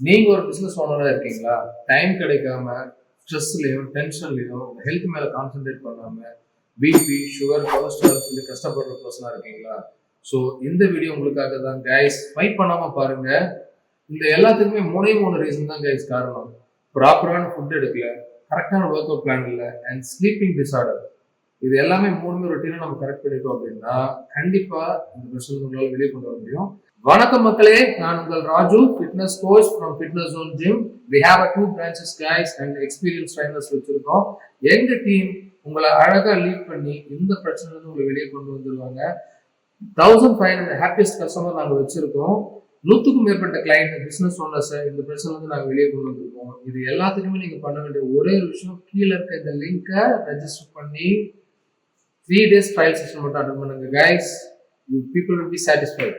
நீங்க ஒரு பிசினஸ் ஓனரா இருக்கீங்களா? டைம் கிடைக்காம ஸ்ட்ரெஸ்லயும் டென்ஷன்லயும் ஹெல்த் மேல கான்சென்ட்ரேட் பண்ணாம பிபி சுகர் கொலஸ்ட்ரால் சொல்லி கஷ்டப்படுற பர்சனா இருக்கீங்களா? ஸோ இந்த வீடியோ உங்களுக்காக தான் கைஸ். ஃபைட் பண்ணாம பாருங்க. இந்த எல்லாத்துக்குமே மூணு ரீசன் தான் கைஸ் காரணம். ப்ராப்பரான ஃபுட் எடுக்கல, கரெக்டான ஒர்க் அவுட் பிளான் இல்லை, அண்ட் ஸ்லீப்பிங் டிசார்டர். இது எல்லாமே மூணுமே ரொட்டீனா நம்ம கரெக்ட் பண்ணிட்டோம் அப்படின்னா கண்டிப்பா இந்த பிரச்சனை உங்களால வெளியே கொண்டு வர முடியும். வணக்கம் மக்களே, நான் உங்கள் Raju, fitness coach from fitness zone gym. We have a 2 branches guys and experience trainers வச்சிருக்கோம். எங்க டீம் உங்களை அழகா லீட் பண்ணி இந்த பிரச்சனை உங்களை வெளியே கொண்டு வந்துருவாங்க. 1500 ஹாப்பியஸ்ட் கஸ்டமர் நாங்கள் வச்சிருக்கோம். 100க்கும் மேற்பட்ட கிளைண்ட் பிசினஸ் ஓனர்ஸ் இந்த பிரச்சனை வந்து நாங்கள் வெளியே கொண்டு வந்திருக்கோம். இது எல்லாத்துக்குமே நீங்க பண்ண வேண்டிய ஒரே ஒரு விஷயம், கீழே இருக்க இந்த லிங்கை ரெஜிஸ்டர் பண்ணி 3 days ட்ரையல் செஷன் மட்டும் அட்டன் பண்ணுங்க guys. You people will be satisfied.